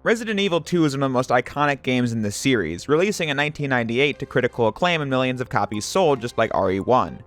Resident Evil 2 is one of the most iconic games in the series, releasing in 1998 to critical acclaim and millions of copies sold just like RE1.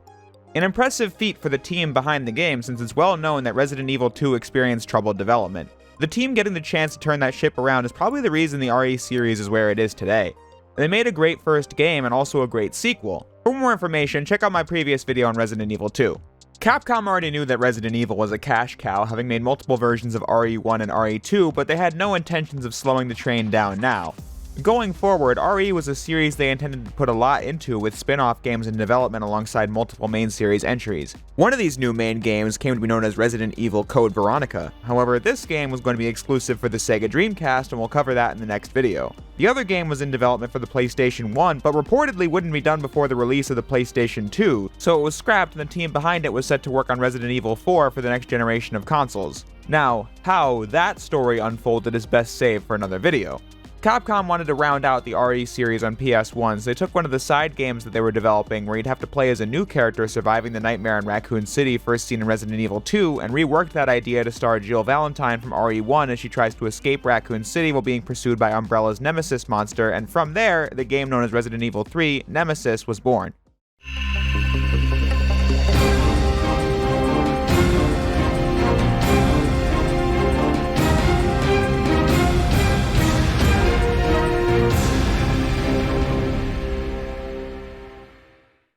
An impressive feat for the team behind the game, since it's well known that Resident Evil 2 experienced troubled development. The team getting the chance to turn that ship around is probably the reason the RE series is where it is today. They made a great first game and also a great sequel. For more information, check out my previous video on Resident Evil 2. Capcom already knew that Resident Evil was a cash cow, having made multiple versions of RE1 and RE2, but they had no intentions of slowing the train down now. Going forward, RE was a series they intended to put a lot into, with spin-off games in development alongside multiple main series entries. One of these new main games came to be known as Resident Evil Code Veronica. However, this game was going to be exclusive for the Sega Dreamcast, and we'll cover that in the next video. The other game was in development for the PlayStation 1, but reportedly wouldn't be done before the release of the PlayStation 2, so it was scrapped and the team behind it was set to work on Resident Evil 4 for the next generation of consoles. Now, how that story unfolded is best saved for another video. Capcom wanted to round out the RE series on PS1, so they took one of the side games that they were developing where you'd have to play as a new character surviving the nightmare in Raccoon City first seen in Resident Evil 2, and reworked that idea to star Jill Valentine from RE1 as she tries to escape Raccoon City while being pursued by Umbrella's Nemesis monster, and from there, the game known as Resident Evil 3, Nemesis, was born.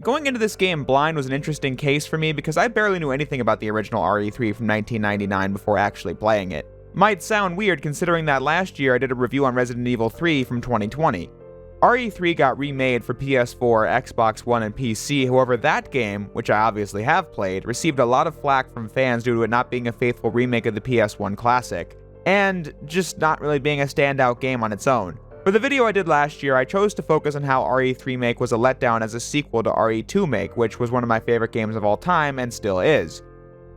Going into this game blind was an interesting case for me because I barely knew anything about the original RE3 from 1999 before actually playing it. Might sound weird considering that last year I did a review on Resident Evil 3 from 2020. RE3 got remade for PS4, Xbox One, and PC, however that game, which I obviously have played, received a lot of flack from fans due to it not being a faithful remake of the PS1 classic, and just not really being a standout game on its own. For the video I did last year, I chose to focus on how RE3 Make was a letdown as a sequel to RE2 Make, which was one of my favorite games of all time and still is.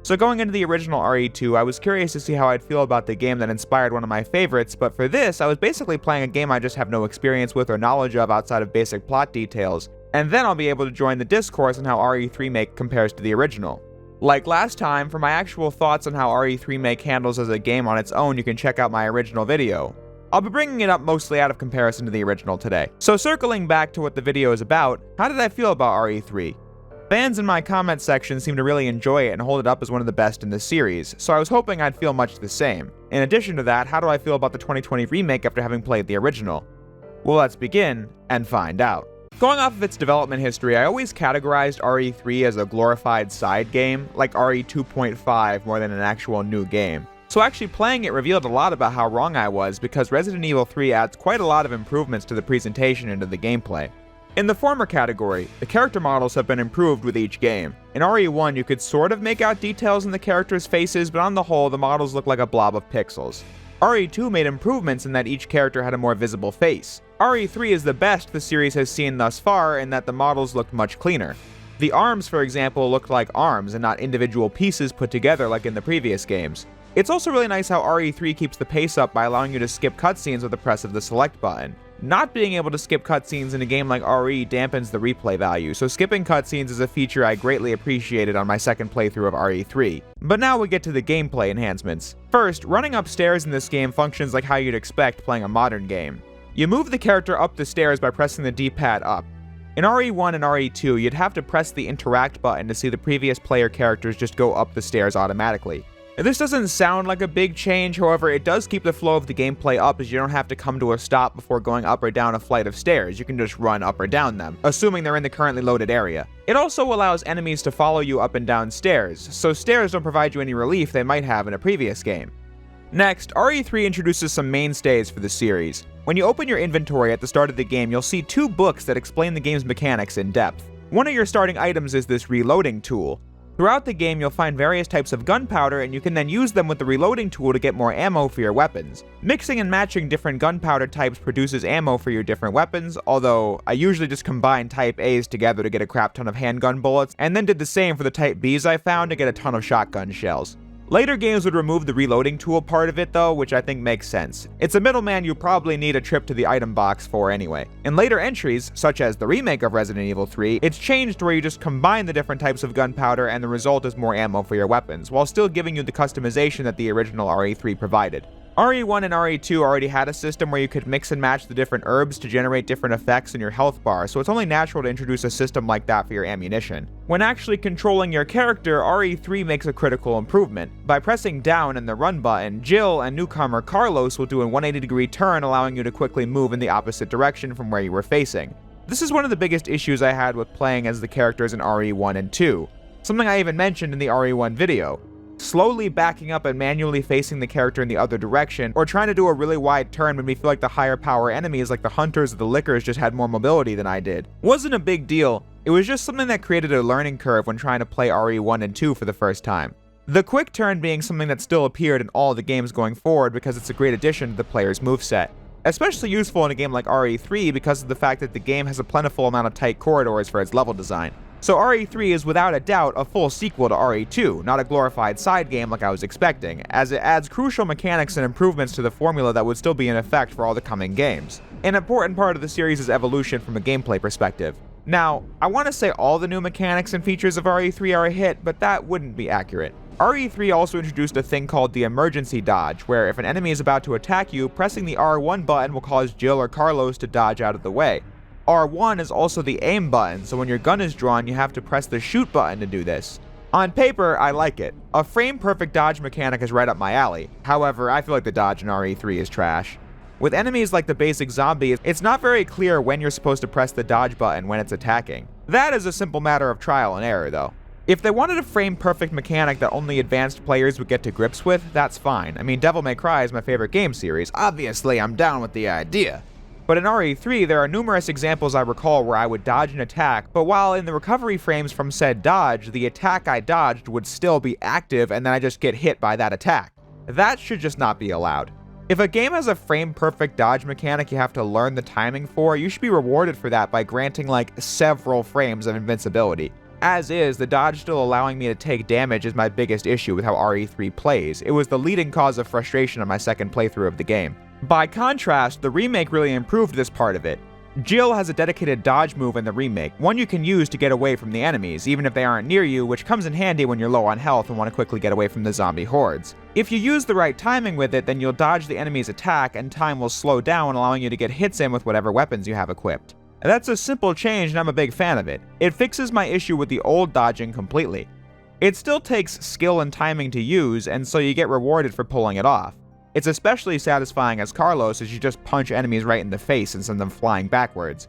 So going into the original RE2, I was curious to see how I'd feel about the game that inspired one of my favorites, but for this, I was basically playing a game I just have no experience with or knowledge of outside of basic plot details, and then I'll be able to join the discourse on how RE3 Make compares to the original. Like last time, for my actual thoughts on how RE3 Make handles as a game on its own, you can check out my original video. I'll be bringing it up mostly out of comparison to the original today. So circling back to what the video is about, how did I feel about RE3? Fans in my comment section seem to really enjoy it and hold it up as one of the best in the series, so I was hoping I'd feel much the same. In addition to that, how do I feel about the 2020 remake after having played the original? Well, let's begin and find out. Going off of its development history, I always categorized RE3 as a glorified side game, like RE 2.5 more than an actual new game. So actually playing it revealed a lot about how wrong I was, because Resident Evil 3 adds quite a lot of improvements to the presentation and to the gameplay. In the former category, the character models have been improved with each game. In RE1 you could sort of make out details in the characters' faces, but on the whole the models look like a blob of pixels. RE2 made improvements in that each character had a more visible face. RE3 is the best the series has seen thus far in that the models looked much cleaner. The arms, for example, looked like arms and not individual pieces put together like in the previous games. It's also really nice how RE3 keeps the pace up by allowing you to skip cutscenes with the press of the select button. Not being able to skip cutscenes in a game like RE dampens the replay value, so skipping cutscenes is a feature I greatly appreciated on my second playthrough of RE3. But now we get to the gameplay enhancements. First, running upstairs in this game functions like how you'd expect playing a modern game. You move the character up the stairs by pressing the D-pad up. In RE1 and RE2, you'd have to press the interact button to see the previous player characters just go up the stairs automatically. This doesn't sound like a big change, however, it does keep the flow of the gameplay up as you don't have to come to a stop before going up or down a flight of stairs. You can just run up or down them, assuming they're in the currently loaded area. It also allows enemies to follow you up and down stairs, so stairs don't provide you any relief they might have in a previous game. Next, RE3 introduces some mainstays for the series. When you open your inventory at the start of the game, you'll see two books that explain the game's mechanics in depth. One of your starting items is this reloading tool. Throughout the game, you'll find various types of gunpowder, and you can then use them with the reloading tool to get more ammo for your weapons. Mixing and matching different gunpowder types produces ammo for your different weapons, although I usually just combine Type A's together to get a crap ton of handgun bullets, and then did the same for the Type B's I found to get a ton of shotgun shells. Later games would remove the reloading tool part of it though, which I think makes sense. It's a middleman you probably need a trip to the item box for anyway. In later entries, such as the remake of Resident Evil 3, it's changed where you just combine the different types of gunpowder and the result is more ammo for your weapons, while still giving you the customization that the original RE3 provided. RE1 and RE2 already had a system where you could mix and match the different herbs to generate different effects in your health bar, so it's only natural to introduce a system like that for your ammunition. When actually controlling your character, RE3 makes a critical improvement. By pressing down and the run button, Jill and newcomer Carlos will do a 180-degree turn, allowing you to quickly move in the opposite direction from where you were facing. This is one of the biggest issues I had with playing as the characters in RE1 and 2, something I even mentioned in the RE1 video. Slowly backing up and manually facing the character in the other direction, or trying to do a really wide turn made me feel like the higher power enemies like the hunters or the lickers just had more mobility than I did. Wasn't a big deal, it was just something that created a learning curve when trying to play RE1 and 2 for the first time. The quick turn being something that still appeared in all the games going forward because it's a great addition to the player's moveset. Especially useful in a game like RE3 because of the fact that the game has a plentiful amount of tight corridors for its level design. So RE3 is without a doubt a full sequel to RE2, not a glorified side game like I was expecting, as it adds crucial mechanics and improvements to the formula that would still be in effect for all the coming games. An important part of the series' evolution from a gameplay perspective. Now, I want to say all the new mechanics and features of RE3 are a hit, but that wouldn't be accurate. RE3 also introduced a thing called the emergency dodge, where if an enemy is about to attack you, pressing the R1 button will cause Jill or Carlos to dodge out of the way. R1 is also the aim button, so when your gun is drawn, you have to press the shoot button to do this. On paper, I like it. A frame-perfect dodge mechanic is right up my alley. However, I feel like the dodge in RE3 is trash. With enemies like the basic zombie, it's not very clear when you're supposed to press the dodge button when it's attacking. That is a simple matter of trial and error, though. If they wanted a frame-perfect mechanic that only advanced players would get to grips with, that's fine. I mean, Devil May Cry is my favorite game series. Obviously, I'm down with the idea. But in RE3, there are numerous examples I recall where I would dodge an attack, but while in the recovery frames from said dodge, the attack I dodged would still be active and then I just get hit by that attack. That should just not be allowed. If a game has a frame-perfect dodge mechanic you have to learn the timing for, you should be rewarded for that by granting like several frames of invincibility. As is, the dodge still allowing me to take damage is my biggest issue with how RE3 plays. It was the leading cause of frustration on my second playthrough of the game. By contrast, the remake really improved this part of it. Jill has a dedicated dodge move in the remake, one you can use to get away from the enemies, even if they aren't near you, which comes in handy when you're low on health and want to quickly get away from the zombie hordes. If you use the right timing with it, then you'll dodge the enemy's attack and time will slow down, allowing you to get hits in with whatever weapons you have equipped. That's a simple change and I'm a big fan of it. It fixes my issue with the old dodging completely. It still takes skill and timing to use, and so you get rewarded for pulling it off. It's especially satisfying as Carlos as you just punch enemies right in the face and send them flying backwards.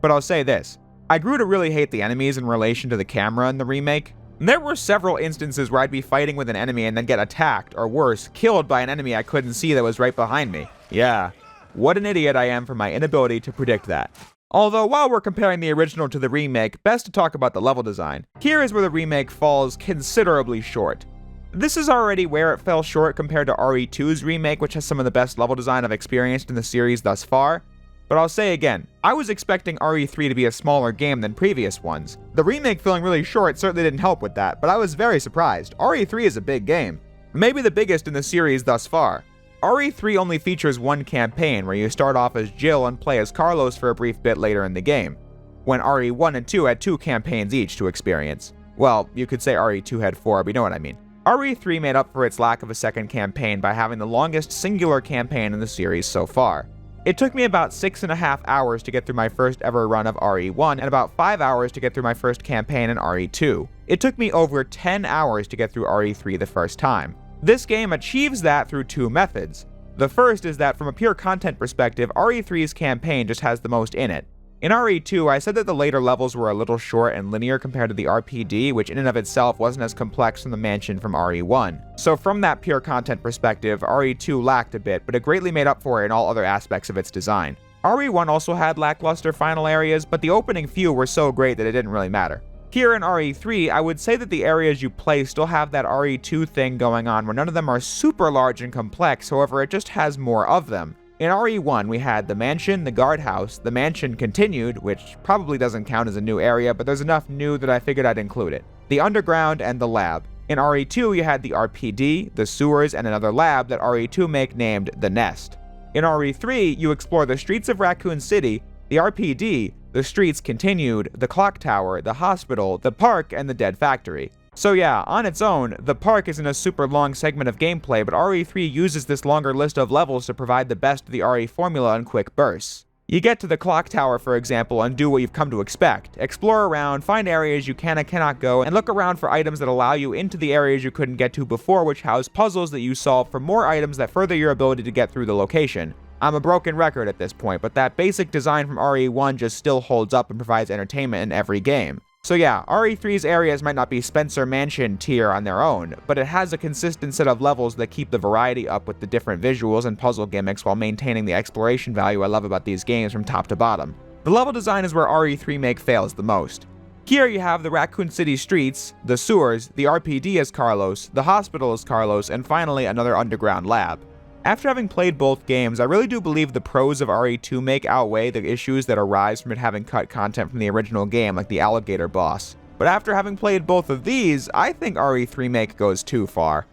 But I'll say this, I grew to really hate the enemies in relation to the camera in the remake. There were several instances where I'd be fighting with an enemy and then get attacked, or worse, killed by an enemy I couldn't see that was right behind me. Yeah, what an idiot I am for my inability to predict that. Although while we're comparing the original to the remake, best to talk about the level design. Here is where the remake falls considerably short. This is already where it fell short compared to RE2's remake, which has some of the best level design I've experienced in the series thus far. But I'll say again, I was expecting RE3 to be a smaller game than previous ones. The remake feeling really short certainly didn't help with that, but I was very surprised. RE3 is a big game. Maybe the biggest in the series thus far. RE3 only features one campaign, where you start off as Jill and play as Carlos for a brief bit later in the game, when RE1 and 2 had 2 campaigns each to experience. Well, you could say RE2 had 4, but you know what I mean. RE3 made up for its lack of a second campaign by having the longest singular campaign in the series so far. It took me about 6.5 hours to get through my first ever run of RE1 and about 5 hours to get through my first campaign in RE2. It took me over 10 hours to get through RE3 the first time. This game achieves that through 2 methods. The first is that from a pure content perspective, RE3's campaign just has the most in it. In RE2, I said that the later levels were a little short and linear compared to the RPD, which in and of itself wasn't as complex from the mansion from RE1. So from that pure content perspective, RE2 lacked a bit, but it greatly made up for it in all other aspects of its design. RE1 also had lackluster final areas, but the opening few were so great that it didn't really matter. Here in RE3, I would say that the areas you play still have that RE2 thing going on where none of them are super large and complex, however it just has more of them. In RE1, we had the mansion, the guardhouse, the mansion continued, which probably doesn't count as a new area, but there's enough new that I figured I'd include it, the underground, and the lab. In RE2, you had the RPD, the sewers, and another lab that RE2 make named the Nest. In RE3, you explore the streets of Raccoon City, the RPD, the streets continued, the clock tower, the hospital, the park, and the dead factory. So yeah, on its own, the park isn't a super long segment of gameplay, but RE3 uses this longer list of levels to provide the best of the RE formula in quick bursts. You get to the clock tower, for example, and do what you've come to expect. Explore around, find areas you can and cannot go, and look around for items that allow you into the areas you couldn't get to before, which house puzzles that you solve for more items that further your ability to get through the location. I'm a broken record at this point, but that basic design from RE1 just still holds up and provides entertainment in every game. So yeah, RE3's areas might not be Spencer Mansion tier on their own, but it has a consistent set of levels that keep the variety up with the different visuals and puzzle gimmicks while maintaining the exploration value I love about these games from top to bottom. The level design is where RE3 Remake fails the most. Here you have the Raccoon City streets, the sewers, the RPD as Carlos, the hospital as Carlos, and finally another underground lab. After having played both games, I really do believe the pros of RE2 Remake outweigh the issues that arise from it having cut content from the original game, like the alligator boss. But after having played both of these, I think RE3 Remake goes too far.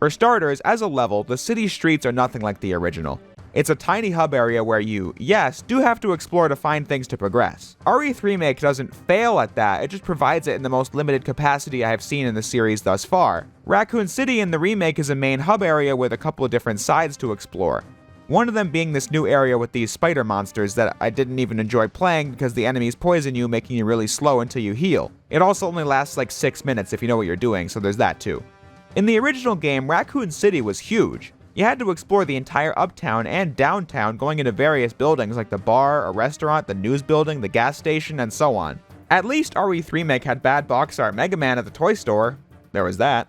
For starters, as a level, the city streets are nothing like the original. It's a tiny hub area where you, yes, do have to explore to find things to progress. RE3 Remake doesn't fail at that, it just provides it in the most limited capacity I have seen in the series thus far. Raccoon City in the remake is a main hub area with a couple of different sides to explore. One of them being this new area with these spider monsters that I didn't even enjoy playing because the enemies poison you, making you really slow until you heal. It also only lasts like 6 minutes if you know what you're doing, so there's that too. In the original game, Raccoon City was huge. You had to explore the entire uptown and downtown, going into various buildings like the bar, a restaurant, the news building, the gas station, and so on. At least RE3 Remake had bad box art Mega Man at the toy store. There was that.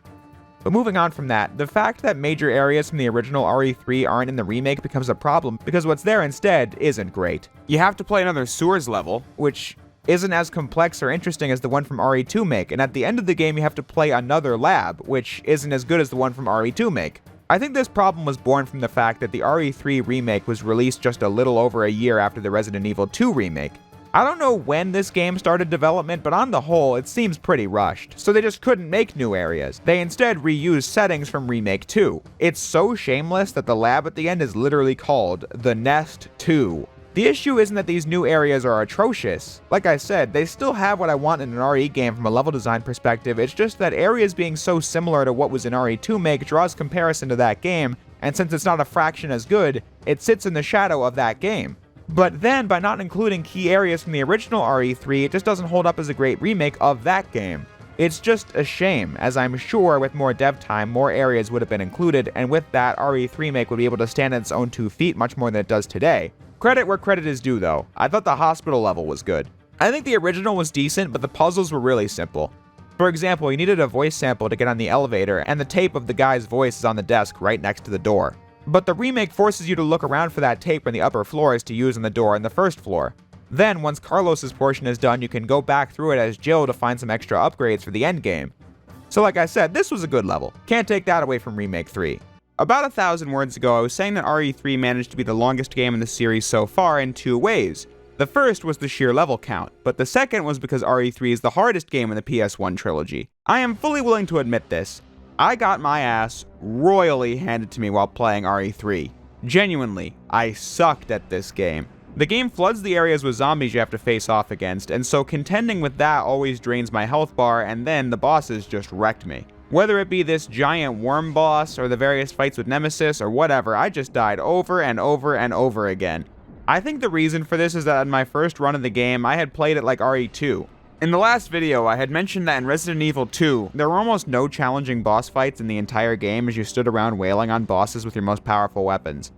But moving on from that, the fact that major areas from the original RE3 aren't in the remake becomes a problem because what's there instead isn't great. You have to play another sewers level, which isn't as complex or interesting as the one from RE2 Remake, and at the end of the game you have to play another lab, which isn't as good as the one from RE2 Remake. I think this problem was born from the fact that the RE3 Remake was released just a little over a year after the Resident Evil 2 remake. I don't know when this game started development, but on the whole, it seems pretty rushed, so they just couldn't make new areas. They instead reused settings from Remake 2. It's so shameless that the lab at the end is literally called The Nest 2. The issue isn't that these new areas are atrocious. Like I said, they still have what I want in an RE game from a level design perspective, it's just that areas being so similar to what was in RE2 Remake draws comparison to that game, and since it's not a fraction as good, it sits in the shadow of that game. But then, by not including key areas from the original RE3, it just doesn't hold up as a great remake of that game. It's just a shame, as I'm sure with more dev time, more areas would have been included, and with that, RE3 Remake would be able to stand on its own 2 feet much more than it does today. Credit where credit is due though. I thought the hospital level was good. I think the original was decent, but the puzzles were really simple. For example, you needed a voice sample to get on the elevator, and the tape of the guy's voice is on the desk right next to the door. But the remake forces you to look around for that tape on the upper floors to use on the door on the first floor. Then, once Carlos's portion is done, you can go back through it as Jill to find some extra upgrades for the endgame. So like I said, this was a good level. Can't take that away from Remake 3. About 1,000 words ago, I was saying that RE3 managed to be the longest game in the series so far in 2 ways. The first was the sheer level count, but the second was because RE3 is the hardest game in the PS1 trilogy. I am fully willing to admit this. I got my ass royally handed to me while playing RE3. Genuinely, I sucked at this game. The game floods the areas with zombies you have to face off against, and so contending with that always drains my health bar, and then the bosses just wrecked me. Whether it be this giant worm boss, or the various fights with Nemesis, or whatever, I just died over and over and over again. I think the reason for this is that in my first run of the game, I had played it like RE2. In the last video, I had mentioned that in Resident Evil 2, there were almost no challenging boss fights in the entire game as you stood around wailing on bosses with your most powerful weapons.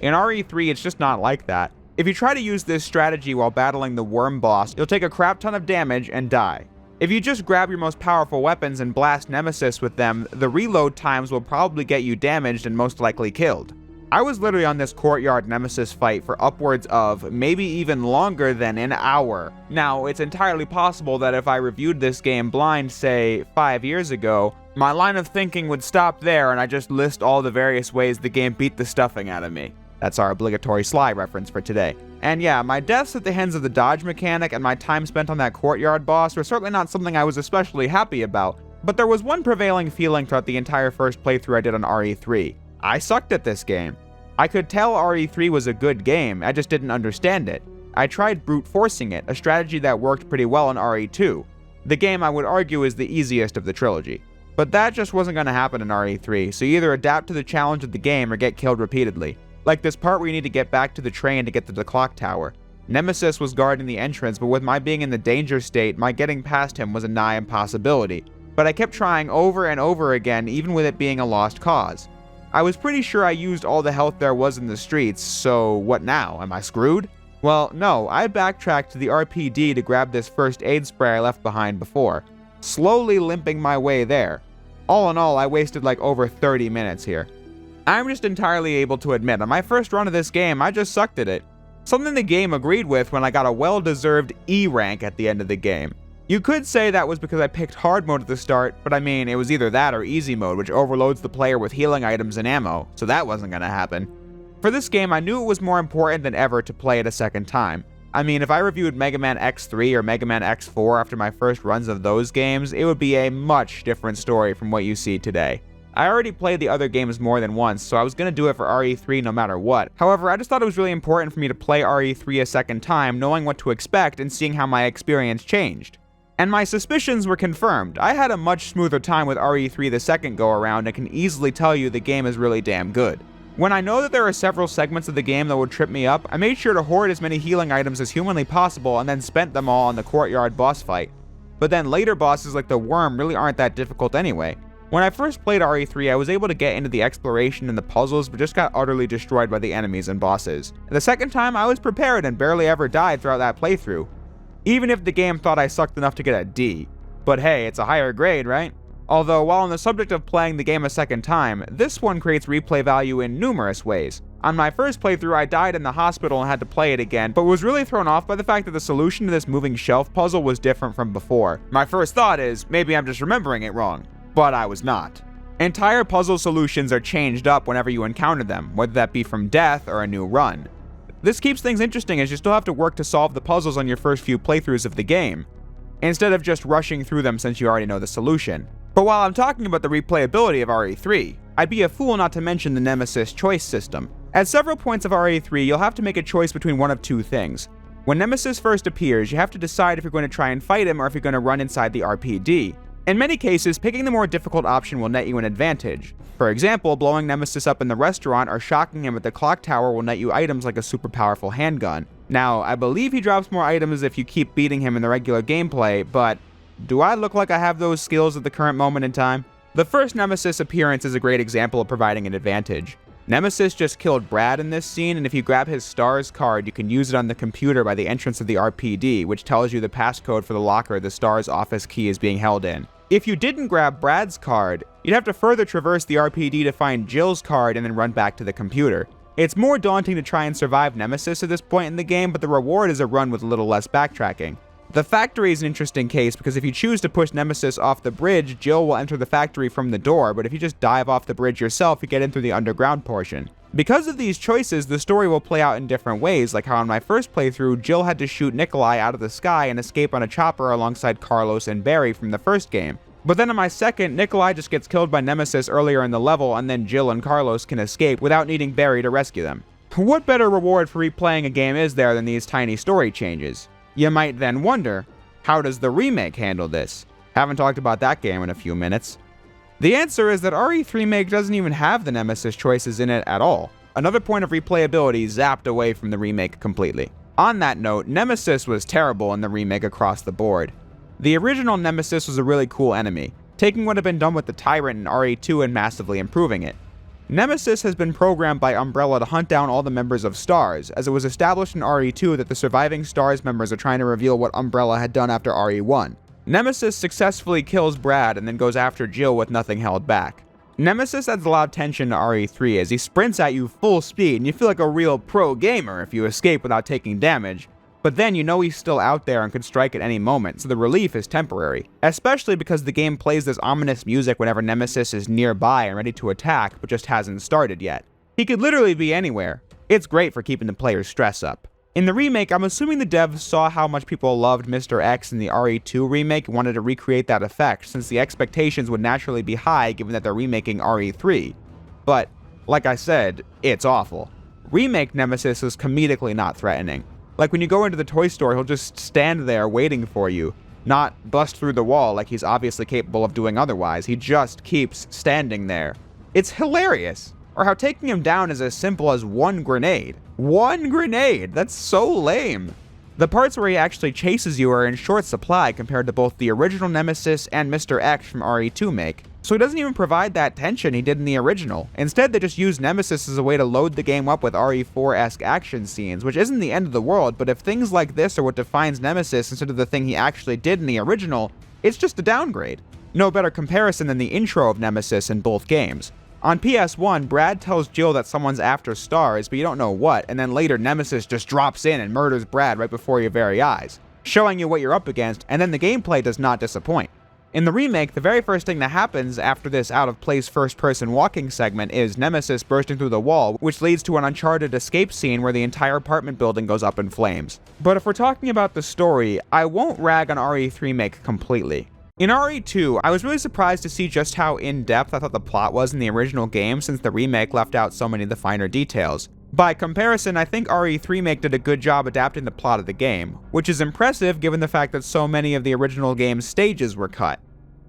In RE3, it's just not like that. If you try to use this strategy while battling the worm boss, you'll take a crap ton of damage and die. If you just grab your most powerful weapons and blast Nemesis with them, the reload times will probably get you damaged and most likely killed. I was literally on this courtyard Nemesis fight for upwards of, maybe even longer than an hour. Now, it's entirely possible that if I reviewed this game blind, say, 5 years ago, my line of thinking would stop there and I just list all the various ways the game beat the stuffing out of me. That's our obligatory Sly reference for today. And yeah, my deaths at the hands of the dodge mechanic and my time spent on that courtyard boss were certainly not something I was especially happy about, but there was one prevailing feeling throughout the entire first playthrough I did on RE3. I sucked at this game. I could tell RE3 was a good game, I just didn't understand it. I tried brute forcing it, a strategy that worked pretty well in RE2. The game, I would argue, is the easiest of the trilogy. But that just wasn't going to happen in RE3, so you either adapt to the challenge of the game or get killed repeatedly. Like this part where you need to get back to the train to get to the clock tower. Nemesis was guarding the entrance, but with my being in the danger state, my getting past him was a nigh impossibility. But I kept trying over and over again, even with it being a lost cause. I was pretty sure I used all the health there was in the streets, so what now? Am I screwed? Well, no, I backtracked to the RPD to grab this first aid spray I left behind before, slowly limping my way there. All in all, I wasted like over 30 minutes here. I'm just entirely able to admit, on my first run of this game, I just sucked at it. Something the game agreed with when I got a well-deserved E rank at the end of the game. You could say that was because I picked hard mode at the start, but I mean, it was either that or easy mode, which overloads the player with healing items and ammo, so that wasn't gonna happen. For this game, I knew it was more important than ever to play it a second time. I mean, if I reviewed Mega Man X3 or Mega Man X4 after my first runs of those games, it would be a much different story from what you see today. I already played the other games more than once, so I was going to do it for RE3 no matter what. However, I just thought it was really important for me to play RE3 a second time, knowing what to expect and seeing how my experience changed. And my suspicions were confirmed. I had a much smoother time with RE3 the second go around and can easily tell you the game is really damn good. When I know that there are several segments of the game that would trip me up, I made sure to hoard as many healing items as humanly possible and then spent them all on the courtyard boss fight. But then later bosses like the Worm really aren't that difficult anyway. When I first played RE3, I was able to get into the exploration and the puzzles, but just got utterly destroyed by the enemies and bosses. The second time, I was prepared and barely ever died throughout that playthrough. Even if the game thought I sucked enough to get a D. But hey, it's a higher grade, right? Although, while on the subject of playing the game a second time, this one creates replay value in numerous ways. On my first playthrough, I died in the hospital and had to play it again, but was really thrown off by the fact that the solution to this moving shelf puzzle was different from before. My first thought is, maybe I'm just remembering it wrong. But I was not. Entire puzzle solutions are changed up whenever you encounter them, whether that be from death or a new run. This keeps things interesting as you still have to work to solve the puzzles on your first few playthroughs of the game, instead of just rushing through them since you already know the solution. But while I'm talking about the replayability of RE3, I'd be a fool not to mention the Nemesis Choice system. At several points of RE3, you'll have to make a choice between one of two things. When Nemesis first appears, you have to decide if you're going to try and fight him or if you're going to run inside the RPD. In many cases, picking the more difficult option will net you an advantage. For example, blowing Nemesis up in the restaurant or shocking him at the clock tower will net you items like a super powerful handgun. Now, I believe he drops more items if you keep beating him in the regular gameplay, but do I look like I have those skills at the current moment in time? The first Nemesis appearance is a great example of providing an advantage. Nemesis just killed Brad in this scene, and if you grab his STARS card, you can use it on the computer by the entrance of the RPD, which tells you the passcode for the locker the STARS office key is being held in. If you didn't grab Brad's card, you'd have to further traverse the RPD to find Jill's card and then run back to the computer. It's more daunting to try and survive Nemesis at this point in the game, but the reward is a run with a little less backtracking. The factory is an interesting case because if you choose to push Nemesis off the bridge, Jill will enter the factory from the door, but if you just dive off the bridge yourself, you get in through the underground portion. Because of these choices, the story will play out in different ways, like how on my first playthrough, Jill had to shoot Nikolai out of the sky and escape on a chopper alongside Carlos and Barry from the first game. But then on my second, Nikolai just gets killed by Nemesis earlier in the level, and then Jill and Carlos can escape without needing Barry to rescue them. What better reward for replaying a game is there than these tiny story changes? You might then wonder, how does the remake handle this? Haven't talked about that game in a few minutes. The answer is that RE3 Remake doesn't even have the Nemesis choices in it at all. Another point of replayability zapped away from the remake completely. On that note, Nemesis was terrible in the remake across the board. The original Nemesis was a really cool enemy, taking what had been done with the Tyrant in RE2 and massively improving it. Nemesis has been programmed by Umbrella to hunt down all the members of STARS, as it was established in RE2 that the surviving STARS members are trying to reveal what Umbrella had done after RE1. Nemesis successfully kills Brad and then goes after Jill with nothing held back. Nemesis adds a lot of tension to RE3 as he sprints at you full speed and you feel like a real pro gamer if you escape without taking damage. But then you know he's still out there and could strike at any moment, so the relief is temporary. Especially because the game plays this ominous music whenever Nemesis is nearby and ready to attack, but just hasn't started yet. He could literally be anywhere. It's great for keeping the player's stress up. In the remake, I'm assuming the devs saw how much people loved Mr. X in the RE2 remake and wanted to recreate that effect, since the expectations would naturally be high given that they're remaking RE3. But, like I said, it's awful. Remake Nemesis is comedically not threatening. Like when you go into the toy store, he'll just stand there waiting for you. not bust through the wall like he's obviously capable of doing otherwise. He just keeps standing there. It's hilarious. Or how taking him down is as simple as one grenade. One grenade! That's so lame. The parts where he actually chases you are in short supply compared to both the original Nemesis and Mr. X from RE2 Make, so he doesn't even provide that tension he did in the original. Instead, they just use Nemesis as a way to load the game up with RE4-esque action scenes, which isn't the end of the world, but if things like this are what defines Nemesis instead of the thing he actually did in the original, it's just a downgrade. No better comparison than the intro of Nemesis in both games. On PS1, Brad tells Jill that someone's after stars, but you don't know what, and then later Nemesis just drops in and murders Brad right before your very eyes, showing you what you're up against, and then the gameplay does not disappoint. In the remake, the very first thing that happens after this out-of-place first-person walking segment is Nemesis bursting through the wall, which leads to an Uncharted escape scene where the entire apartment building goes up in flames. But if we're talking about the story, I won't rag on RE3 Make completely. In RE2, I was really surprised to see just how in-depth I thought the plot was in the original game since the remake left out so many of the finer details. By comparison, I think RE3 Make did a good job adapting the plot of the game, which is impressive given the fact that so many of the original game's stages were cut.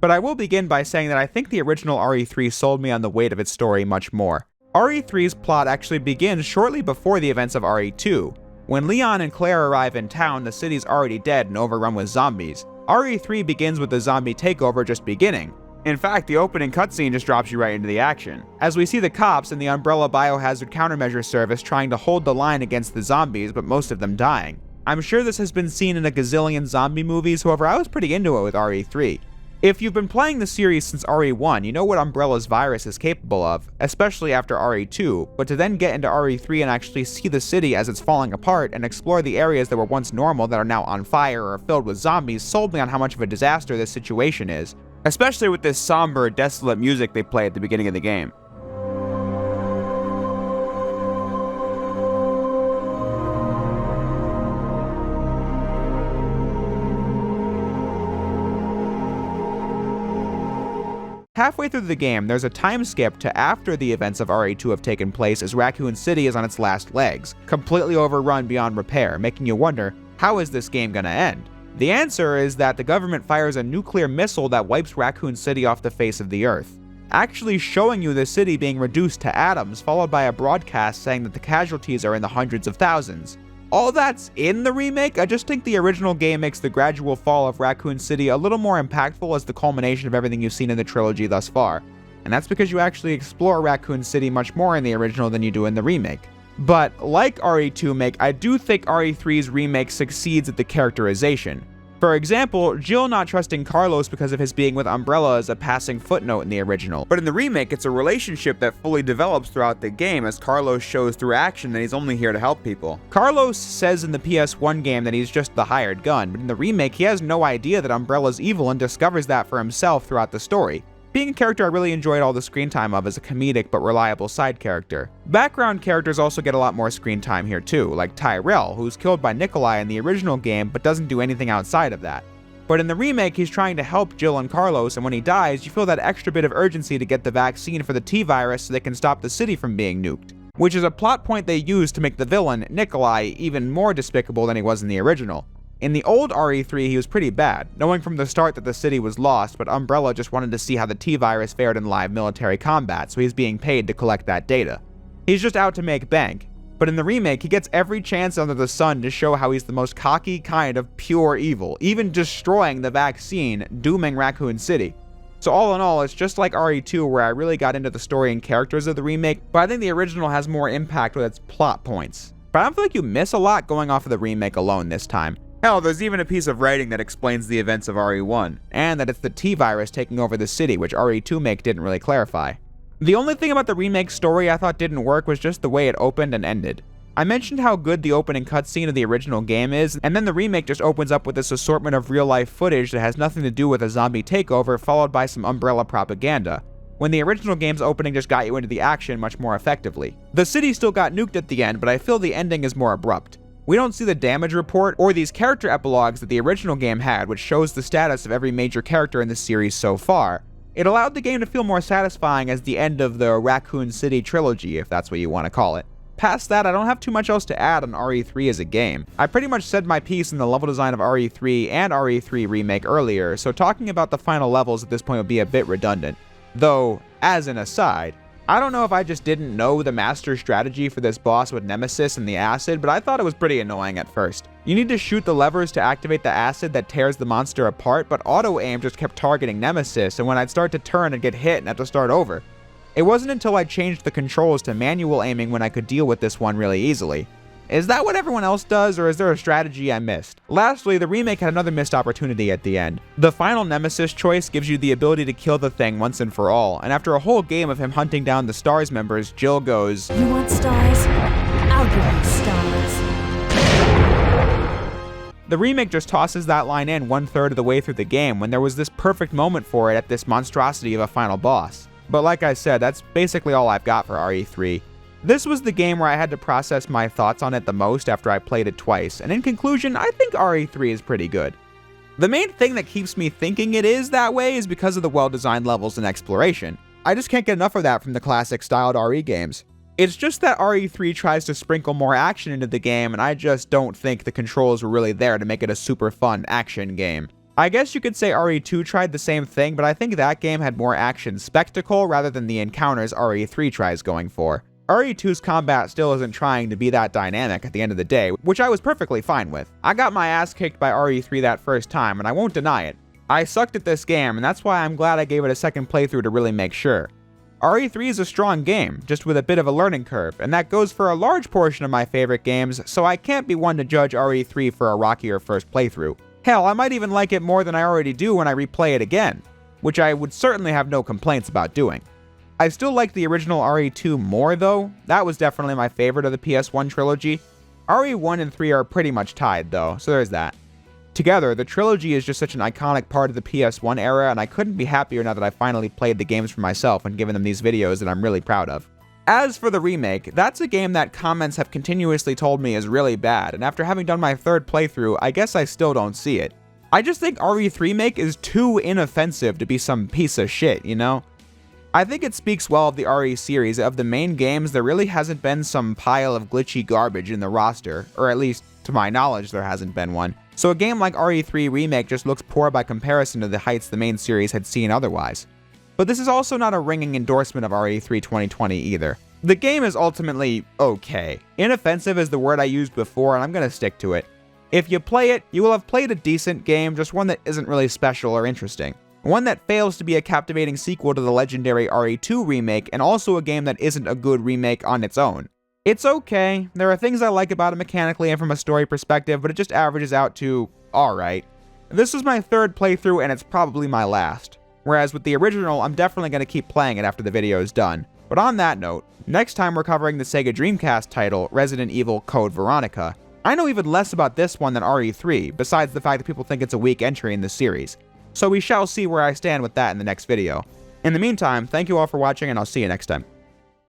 But I will begin by saying that I think the original RE3 sold me on the weight of its story much more. RE3's plot actually begins shortly before the events of RE2. When Leon and Claire arrive in town, the city's already dead and overrun with zombies. RE3 begins with the zombie takeover just beginning. In fact, the opening cutscene just drops you right into the action, as we see the cops and the Umbrella Biohazard Countermeasure Service trying to hold the line against the zombies, but most of them dying. I'm sure this has been seen in a gazillion zombie movies, however I was pretty into it with RE3. If you've been playing the series since RE1, you know what Umbrella's virus is capable of, especially after RE2, but to then get into RE3 and actually see the city as it's falling apart and explore the areas that were once normal that are now on fire or filled with zombies sold me on how much of a disaster this situation is, especially with this somber, desolate music they play at the beginning of the game. Halfway through the game, there's a time skip to after the events of RE2 have taken place as Raccoon City is on its last legs, completely overrun beyond repair, making you wonder, how is this game gonna end? The answer is that the government fires a nuclear missile that wipes Raccoon City off the face of the earth, actually showing you the city being reduced to atoms, followed by a broadcast saying that the casualties are in the hundreds of thousands. All that's in the remake. I just think the original game makes the gradual fall of Raccoon City a little more impactful as the culmination of everything you've seen in the trilogy thus far. And that's because you actually explore Raccoon City much more in the original than you do in the remake. But like RE2 Make, I do think RE3's remake succeeds at the characterization. For example, Jill not trusting Carlos because of his being with Umbrella is a passing footnote in the original, but in the remake it's a relationship that fully develops throughout the game as Carlos shows through action that he's only here to help people. Carlos says in the PS1 game that he's just the hired gun, but in the remake he has no idea that Umbrella's evil and discovers that for himself throughout the story. Being a character I really enjoyed all the screen time of as a comedic but reliable side character. Background characters also get a lot more screen time here too, like Tyrell, who's killed by Nikolai in the original game but doesn't do anything outside of that. But in the remake, he's trying to help Jill and Carlos, and when he dies, you feel that extra bit of urgency to get the vaccine for the T-virus so they can stop the city from being nuked, which is a plot point they use to make the villain, Nikolai, even more despicable than he was in the original. In the old RE3, he was pretty bad, knowing from the start that the city was lost, but Umbrella just wanted to see how the T-virus fared in live military combat, so he's being paid to collect that data. He's just out to make bank. But in the remake, he gets every chance under the sun to show how he's the most cocky kind of pure evil, even destroying the vaccine, dooming Raccoon City. So all in all, it's just like RE2 where I really got into the story and characters of the remake, but I think the original has more impact with its plot points. But I don't feel like you miss a lot going off of the remake alone this time. Hell, there's even a piece of writing that explains the events of RE1, and that it's the T-virus taking over the city, which RE2 Make didn't really clarify. The only thing about the remake story I thought didn't work was just the way it opened and ended. I mentioned how good the opening cutscene of the original game is, and then the remake just opens up with this assortment of real-life footage that has nothing to do with a zombie takeover, followed by some Umbrella propaganda, when the original game's opening just got you into the action much more effectively. The city still got nuked at the end, but I feel the ending is more abrupt. We don't see the damage report or these character epilogues that the original game had, which shows the status of every major character in the series so far. It allowed the game to feel more satisfying as the end of the Raccoon City trilogy, if that's what you want to call it. Past that, I don't have too much else to add on RE3 as a game. I pretty much said my piece in the level design of RE3 and RE3 Remake earlier, so talking about the final levels at this point would be a bit redundant. Though, as an aside, I don't know if I just didn't know the master strategy for this boss with Nemesis and the acid, but I thought it was pretty annoying at first. You need to shoot the levers to activate the acid that tears the monster apart, but auto-aim just kept targeting Nemesis, and when I'd start to turn and get hit and have to start over. It wasn't until I changed the controls to manual aiming when I could deal with this one really easily. Is that what everyone else does, or is there a strategy I missed? Lastly, the remake had another missed opportunity at the end. The final Nemesis choice gives you the ability to kill the thing once and for all, and after a whole game of him hunting down the STARS members, Jill goes, "You want stars? I'll give you stars." The remake just tosses that line in 1/3 of the way through the game when there was this perfect moment for it at this monstrosity of a final boss. But like I said, that's basically all I've got for RE3. This was the game where I had to process my thoughts on it the most after I played it twice, and in conclusion, I think RE3 is pretty good. The main thing that keeps me thinking it is that way is because of the well-designed levels and exploration. I just can't get enough of that from the classic-styled RE games. It's just that RE3 tries to sprinkle more action into the game, and I just don't think the controls were really there to make it a super fun action game. I guess you could say RE2 tried the same thing, but I think that game had more action spectacle rather than the encounters RE3 tries going for. RE2's combat still isn't trying to be that dynamic at the end of the day, which I was perfectly fine with. I got my ass kicked by RE3 that first time, and I won't deny it. I sucked at this game, and that's why I'm glad I gave it a second playthrough to really make sure. RE3 is a strong game, just with a bit of a learning curve, and that goes for a large portion of my favorite games, so I can't be one to judge RE3 for a rockier first playthrough. Hell, I might even like it more than I already do when I replay it again, which I would certainly have no complaints about doing. I still like the original RE2 more though. That was definitely my favorite of the PS1 trilogy. RE1 and 3 are pretty much tied though, so there's that. Together, the trilogy is just such an iconic part of the PS1 era, and I couldn't be happier now that I finally played the games for myself and given them these videos that I'm really proud of. As for the remake, that's a game that comments have continuously told me is really bad, and after having done my third playthrough, I guess I still don't see it. I just think RE3 Remake is too inoffensive to be some piece of shit, you know? I think it speaks well of the RE series. Of the main games, there really hasn't been some pile of glitchy garbage in the roster, or at least, to my knowledge, there hasn't been one. So a game like RE3 Remake just looks poor by comparison to the heights the main series had seen otherwise. But this is also not a ringing endorsement of RE3 2020 either. The game is ultimately okay. Inoffensive is the word I used before, and I'm gonna stick to it. If you play it, you will have played a decent game, just one that isn't really special or interesting. One that fails to be a captivating sequel to the legendary RE2 remake, and also a game that isn't a good remake on its own. It's okay, there are things I like about it mechanically and from a story perspective, but it just averages out to alright. This was my third playthrough, and it's probably my last. Whereas with the original, I'm definitely going to keep playing it after the video is done. But on that note, next time we're covering the Sega Dreamcast title, Resident Evil Code Veronica. I know even less about this one than RE3, besides the fact that people think it's a weak entry in the series. So we shall see where I stand with that in the next video. In the meantime, thank you all for watching, and I'll see you next time.